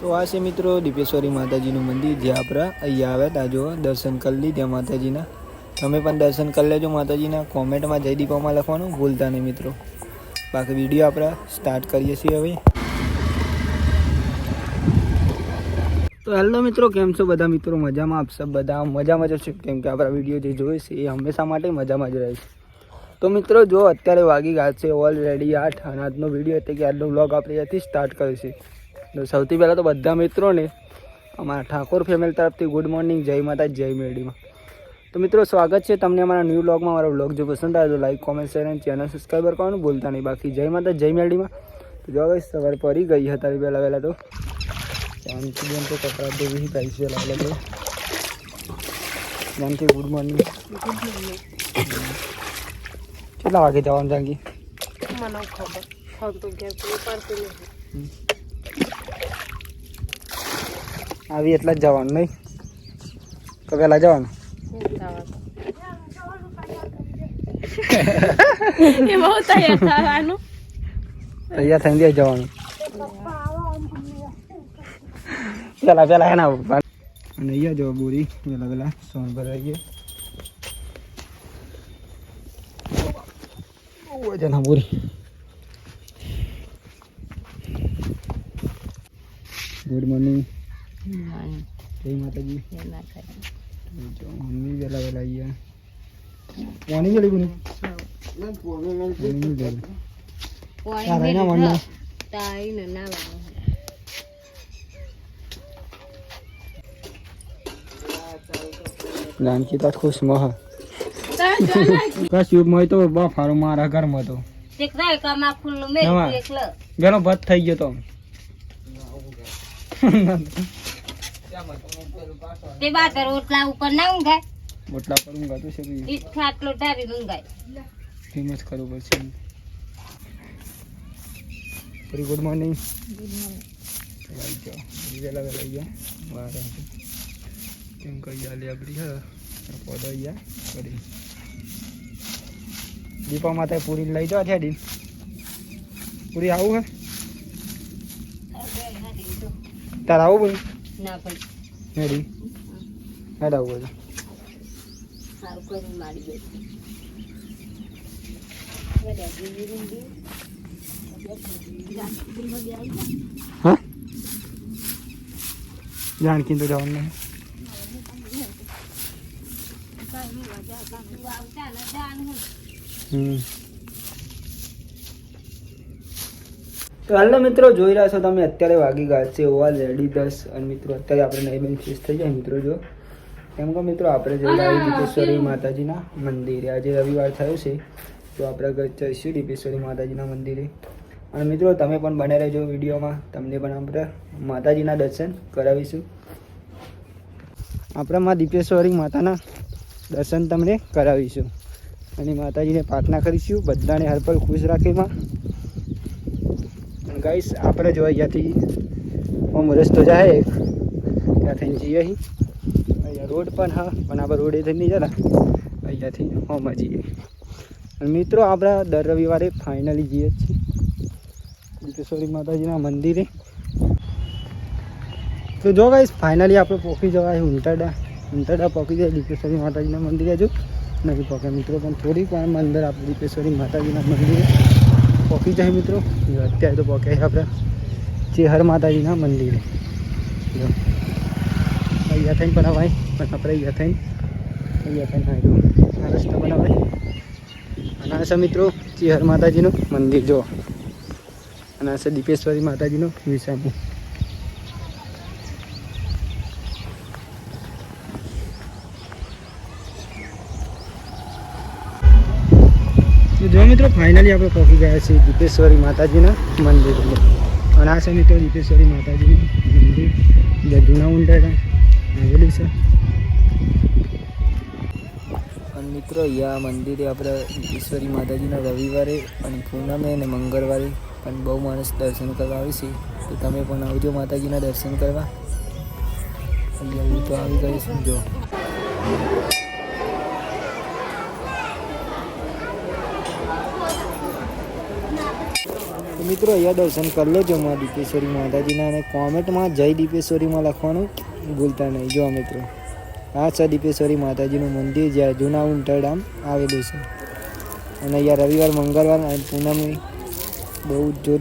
તો આ છે મિત્રો દીપેશ્વરી માતાજીનું મંદિર જે આપણે અહીંયા આવ્યા હતા. જો દર્શન કરી લીધા માતાજીના. તમે પણ દર્શન કરી લેજો માતાજીના. કોમેન્ટમાં જય દીપામાં લખવાનું ભૂલતા નહીં મિત્રો. બાકી વિડીયો આપણે સ્ટાર્ટ કરીએ છીએ હવે. તો હેલો મિત્રો, કેમ છો બધા મિત્રો? મજામાં? આપ સબ બધા મજામાં જ છો? કેમ કે આપણા વિડીયો જે જોઈએ છે એ હંમેશા માટે મજામાં જ રહે છે. તો મિત્રો જો અત્યારે વાગી ગયા છે ઓલરેડી 8 અને આજનો વિડીયો એટલે કે આજનો વ્લોગ આપણે અહીંયાથી સ્ટાર્ટ કર્યો છે. તો સૌથી પહેલાં તો બધા મિત્રોને અમારા ઠાકોર ફેમિલી તરફથી ગુડ મોર્નિંગ, જય માતા, જય મેરડીમાં. તો મિત્રો સ્વાગત છે તમને અમારા ન્યૂ વ્લોગમાં. મારો વ્લોગ જો પસંદ આવે તો લાઈક, કોમેન્ટ, શેર અને ચેનલ સબસ્ક્રાઈબર કરવાનું ભૂલતા નહીં. બાકી જય માતા, જય મેરડીમાં. તો જો હવે સવાર પડી ગઈ હતા પહેલાં તો શાંતિ બેન તો કપડાં દેવી કાંઈ છે લાગે તો જાનકી ગુડ મોર્નિંગ. કેટલા વાગે જવાનું જાનકી? આવી એટલા જ જવાનું નહીં તો પહેલાં જવાનું? તૈયાર થઈને જવાનું પેલા એના અને અહીંયા જો બોરી પેલા સોન ભરાઈએ વજન બોરી. ગુડ મોર્નિંગ, જય માતાજી. મમ્મી વેલા અહીંયા પાણી ગયેલી કોની જાનકી તો ખુશ મહ કશું મય તો બફારો મારા ઘરમાં તો ઘણો ભત થઈ ગયો તો રોટલા ઉપર ના ઊંઘાય, રોટલા પર ઊંઘાતું છે ખાટલો ઢારી ઊંઘાય. ફેમસ કરવું પડશે. Very good morning. વેલા ગયા વાર કેમ કઈ આલી આપણી હા પોદો અહીંયા કરી દીપા માતા પૂરી લઈ જાઓ છે. પૂરી આવું હે તારે આવું બોલ ના ભાઈ હેડી હેડ આવું બોલ સારું કરી મારી ગઈ. હા જાનકી તો જવાનું નહીં. તો હાલો મિત્રો જોઈ રહ્યા છો તમે અત્યારે વાગી ગયા છે ઓલરેડી 10 અને મિત્રો અત્યારે આપણે નહીં બેન ફ્રેશ થઈ જાય મિત્રો. જો કેમ કે મિત્રો આપણે જઈ રહ્યા દીપેશ્વરી માતાજીના મંદિરે. આજે રવિવાર થયો છે તો આપણે જઈશું દીપેશ્વરી માતાજીના મંદિરે. અને મિત્રો તમે પણ બને રહેજો વિડીયોમાં. તમને પણ આપણે માતાજીના દર્શન કરાવીશું. આપણે માં દીપેશ્વરી માતાના દર્શન તમને કરાવીશું અને માતાજીને પ્રાર્થના કરીશું બધાને હરપલ ખુશ રાખે માં. ગાઈસ આપણે જો અહીંયાથી આમ રસ્તો જાય ત્યાં થઈને જઈએ. અહીંયા રોડ પણ હા પણ આપણે રોડે થઈને નહીં જતા અહીંયાથી હોમ જઈએ. અને મિત્રો આપણે દર રવિવારે ફાઇનલી જઈએ છીએ દીપેશ્વરી માતાજીના મંદિરે. તો જો ગાઈસ ફાઇનલી આપણે પહોંચી જવાય ઉંટરડા પહોંચી જાય દીપેશ્વરી માતાજીના મંદિરે. જો નથી પહોંચ્યા મિત્રો પણ થોડીક વાર અંદર આપણે દીપેશ્વરી માતાજીના મંદિરે પહોંચી જાય મિત્રો. અત્યારે તો પહોંચ્યા આપણે ચેહર માતાજીના મંદિરે. જો અહીંયા થઈને બનાવાય પણ આપણે અહીંયા થઈને આ રસ્તા બનાવાય. અને આ છે મિત્રો ચેહર માતાજીનું મંદિર. જો અને આ છે દીપેશ્વરી માતાજીનું વિસામું. જો મિત્રો ફાઇનલી આપણે પહોંચી ગયા છીએ દીપેશ્વરી માતાજીના મંદિર. અને આ છે મિત્રો દીપેશ્વરી માતાજીનું મંદિર જે જૂના ઉંટાડા આવેલું છે. અને મિત્રો અહીંયા મંદિરે આપણે દીપેશ્વરી માતાજીના રવિવારે અને પૂનમે અને મંગળવારે પણ બહુ માણસ દર્શન કરવા આવે છે. તો તમે પણ આવજો માતાજીના દર્શન કરવા. અહીંયા તો આવી ગઈ છે. જો મિત્રો અહીંયા દર્શન કરી લેજો માં દીપેશ્વરી માતાજીના અને કોમેન્ટમાં જય દીપેશ્વરીમાં લખવાનું ભૂલતા નહીં. જો મિત્રો આ છે દીપેશ્વરી માતાજીનું મંદિર જ્યાં જૂના ઉંટરડામ આવેલું છે. અને અહીંયા રવિવાર મંગળવાર અને પૂનમની બહુ જોર.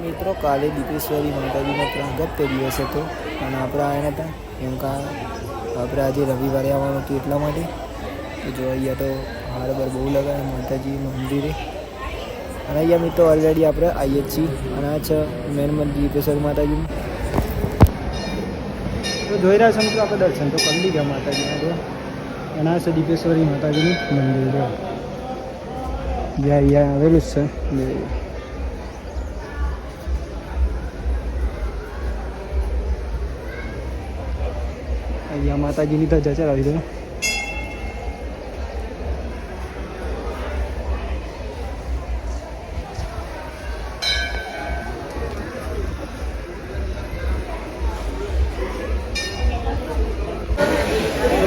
મિત્રો કાલે દીપેશ્વરી માતાજીનો પ્રાગટ્ય દિવસ હતો અને આપણે આવ્યા હતા કેમ કે આપણે આજે રવિવારે આવવાનું હતું એટલા માટે. તો જો અહીંયા તો હારબર બહુ લગાવે માતાજી મંદિરે. અને અહીંયા મિત્રો ઓલરેડી આપણે આવીએ જ છીએ અને આ છે મેન મંદિર દીપેશ્વરી માતાજીનું. તો જોઈ રહ્યા છો મિત્રો આપણે દર્શન તો કરી લીધા માતાજીના. જો અને આ છે દીપેશ્વરી માતાજીનું મંદિર. જો જ્યાં અહીંયા આવેલું જ છે. અહીંયા માતાજીની તો જચર આવી દો.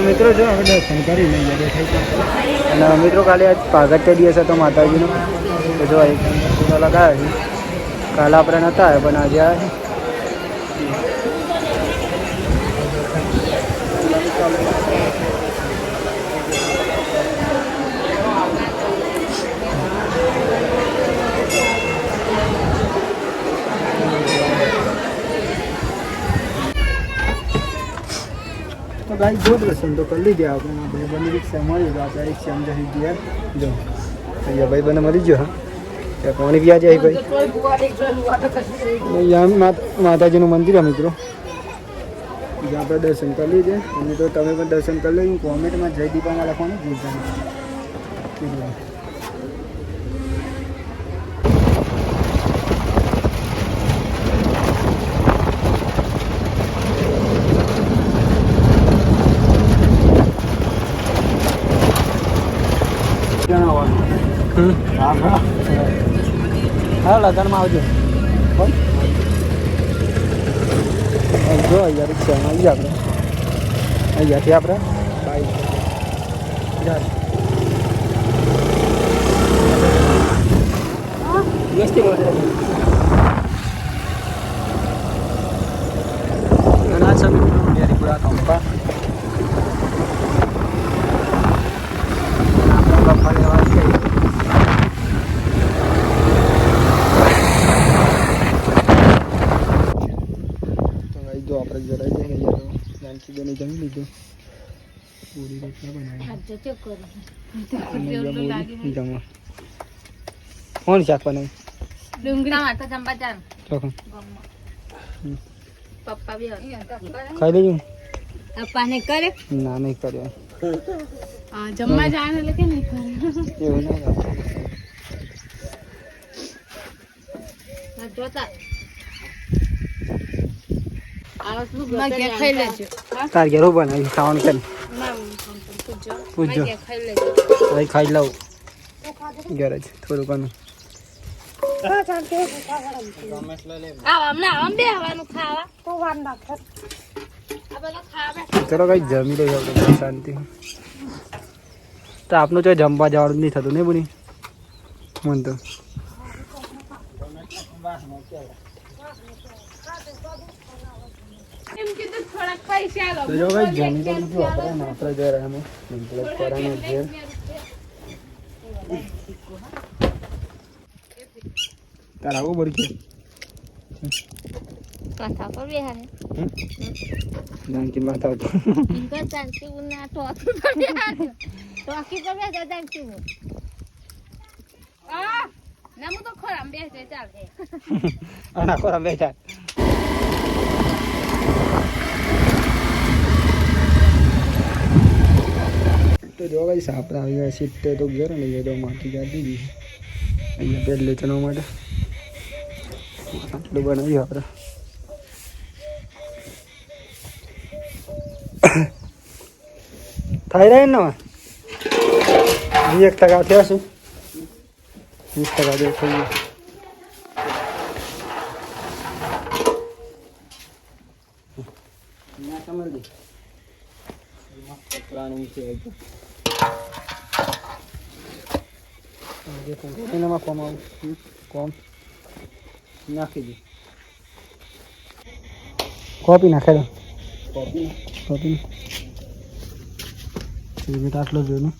મિત્રો જો હવે દર્શન કરી લઈએ દેખાય. અને મિત્રો કાલે આજ પ્રાગટ્ય દિવસ હતો માતાજીનો. તો જો એક લગાવ્યો છે. કાલે આપણે નહોતા આવ્યા પણ આજે આવ્યા તો ગાઈ જો દર્શન તો કરી લીધા આપણે. ભાઈબંધ રિક્ષા મળી તો આપણે રિક્ષા જઈ ગયા. જો અહીંયા ભાઈબંધ મળી ગયો. હા ત્યાં પાણી પીવા જાય ભાઈ. અહીંયા માતાજીનું મંદિર મિત્રો. બીજા આપણે દર્શન કરી લીધે. અને તો તમે પણ દર્શન કરી લેજો. કોમેન્ટમાં જય દીપામાં લખવાનું ભૂલતા નહીં. હા લગ્નમાં આવજો. જો અહીંયા રિક્ષામાં આવીએ આપણે. અહીંયાથી આપણે બાઈક અનાજ સમિતિનું પૂરા કંપા જો આપણે જરાય જઈને જાનકી બેને જમી લીધું. પૂરી રોટલા બનાવી જમવા. કોણ શાક બનાવ્યું? ખાઈ લેજો. પપ્પાને કરે ના નહીં કર્યો. જમવા જવાનું એટલે કે નહીં કરે એવું ના જોતા ખાઈ લેજો. તાર ઘેર બનાવી ખાવાનું કરી પૂછજો. હવે ખાઈ લઉં ઘેર જ થોડું ઘણું. ચલો કઈ જમી લઈએ આપણે શાંતિ. તો આપનું તો જમવા જવાનું નહીં થતું ને બોલી મન તો. જો કઈ જમી તો લીધું આપણે. આપણે જઈ રહ્યા અમે કોરાનું ઘેર. તારા આવું બળી માથા પર બેહારે જાનકી માથા ઉપર જાનકી ઉના ટોકી પર બેહારે ટોકી પર બેહારે જાનકી આ નામું તો ખરામ બેસે ચાલે આના ખરામ બેઠા. તો જો ભાઈ સાપડા આવી ગયા. સીટ તો ઘેર ને એ તો માટી કાઢી દીધી અહીંયા પહેલે ચણવા માટે. આટલું બનાવ્યું આપણે. થઈ રહ્યા ને 20% થયા શું? 20% જેવું થઈ ગયું. એનામાં કોમ આવું કોમ નાખી દે કોપી નાખે દો કોપી સિમેન્ટ આટલો જોયું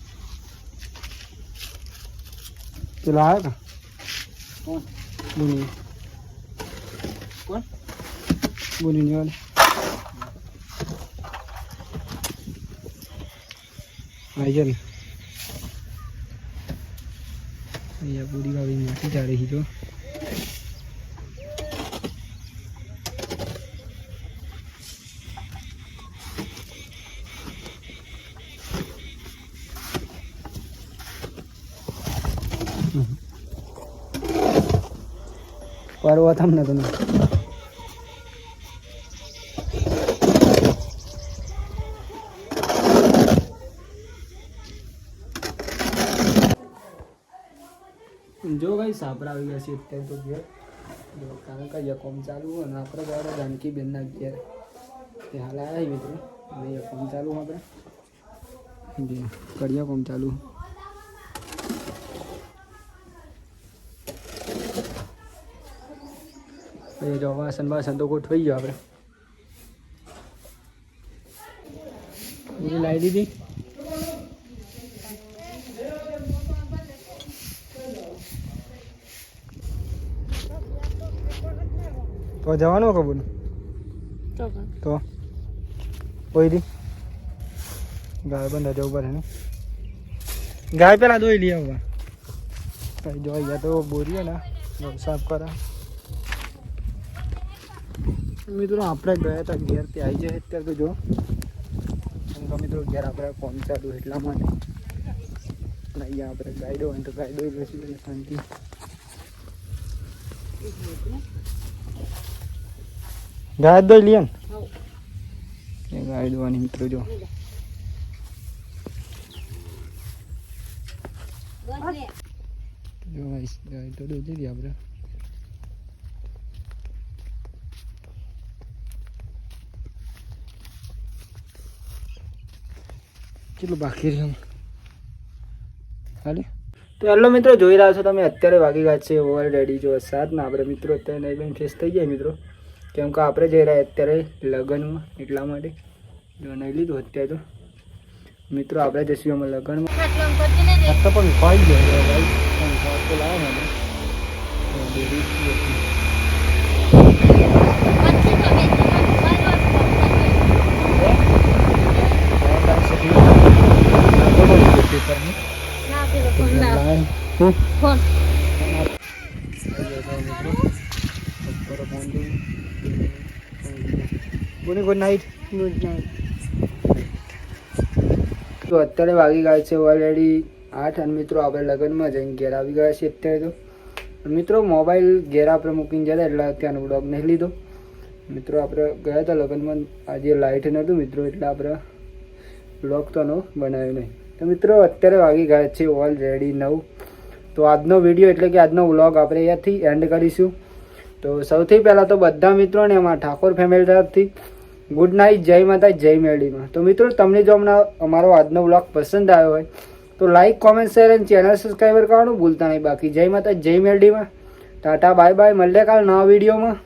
પેલો આવે કે કોણ બોલી કોણ બોલી નહીં વાળી આવી જાય ને અહીંયા પૂરી વાળી નાખી ચાલે તો પરવા તમને તમે જો ભાઈ સાપડા આવી ગયા છે અત્યારે તો ઘેર કારણ કે અહીંયા કોમ ચાલુ હોય ને આપણે બરાબર જાનકી બેનના ઘેર તે હાલ આવ્યા મિત્રો અને અહીંયા કોમ ચાલુ આપણે કરીએ કોમ ચાલુ પછી જો વાસણ તો ગોઠવાઈ ગયો આપણે બીજી લાવી દીધી તો જવાનું કબૂલ તો કોઈ દી ગાય બંધ જવું પડે ને ગાય પેલા દોઈ લઈ આવવા કઈ જો અહીંયા તો બોરીએ ને સાફ કરા મિત્રો આપણે ગયા હતા ઘેર તે આવી જાય અત્યારે તો જો મિત્રો ઘેર આપણે ફોન ચાલુ એટલા માટે અને અહીંયા આપણે ગાઈડો હોય તો ગાઈડો બેસી શાંતિ ગાય દોઈ લઈએ ને ગાય દોવાની મિત્રો જો ગાય તો દોઈ દીધી આપણે કેટલું બાકી રહ્યું હાલે તો હેલો મિત્રો જોઈ રહ્યા છો તમે અત્યારે વાગી ગયા છે ઓલરેડી જો 7 ને આપણે મિત્રો અત્યારે નહીં બેન ફ્રેશ થઈ જાય મિત્રો કેમ કે આપણે જઈ રહ્યા અત્યારે લગ્નમાં એટલા માટે જો નહીં લીધું અત્યારે તો મિત્રો આપણે જઈશું અમે લગ્નમાં તો પણ ખાઈ જાય ભાઈ તો લાવો ને ગુડ નાઇટ તો અત્યારે વાગી ગયા છે ઓલરેડી 8 અને મિત્રો આપણે લગ્નમાં જઈને ઘેર આવી ગયા છે અત્યારે તો મિત્રો મોબાઈલ ઘેર આપણે મૂકીને જતા એટલે ત્યાંનો બ્લોગ નહીં લીધો મિત્રો આપણે ગયા હતા લગ્નમાં આજે લાઇટ નહોતું મિત્રો એટલે આપણે બ્લોગ તો બનાવ્યો નહીં તો મિત્રો અત્યારે વાગી ગયા છે ઓલરેડી 9 તો આજનો વિડીયો એટલે કે આજનો વ્લોગ આપણે અહીંયાથી એન્ડ કરીશું તો સૌથી પહેલાં તો બધા મિત્રોને અમારા ઠાકોર ફેમિલી તરફથી ગુડ નાઇટ જય માતા જય મેરડીમાં તો મિત્રો તમને જો અમારો આજનો વ્લોગ પસંદ આવ્યો હોય તો લાઇક કોમેન્ટ શેર અને ચેનલ સબસ્ક્રાઈબર કરવાનું ભૂલતા નહીં બાકી જય માતા જય મેરડીમાં ટાટા બાય બાય મળીએ કાલ નવા વિડીયોમાં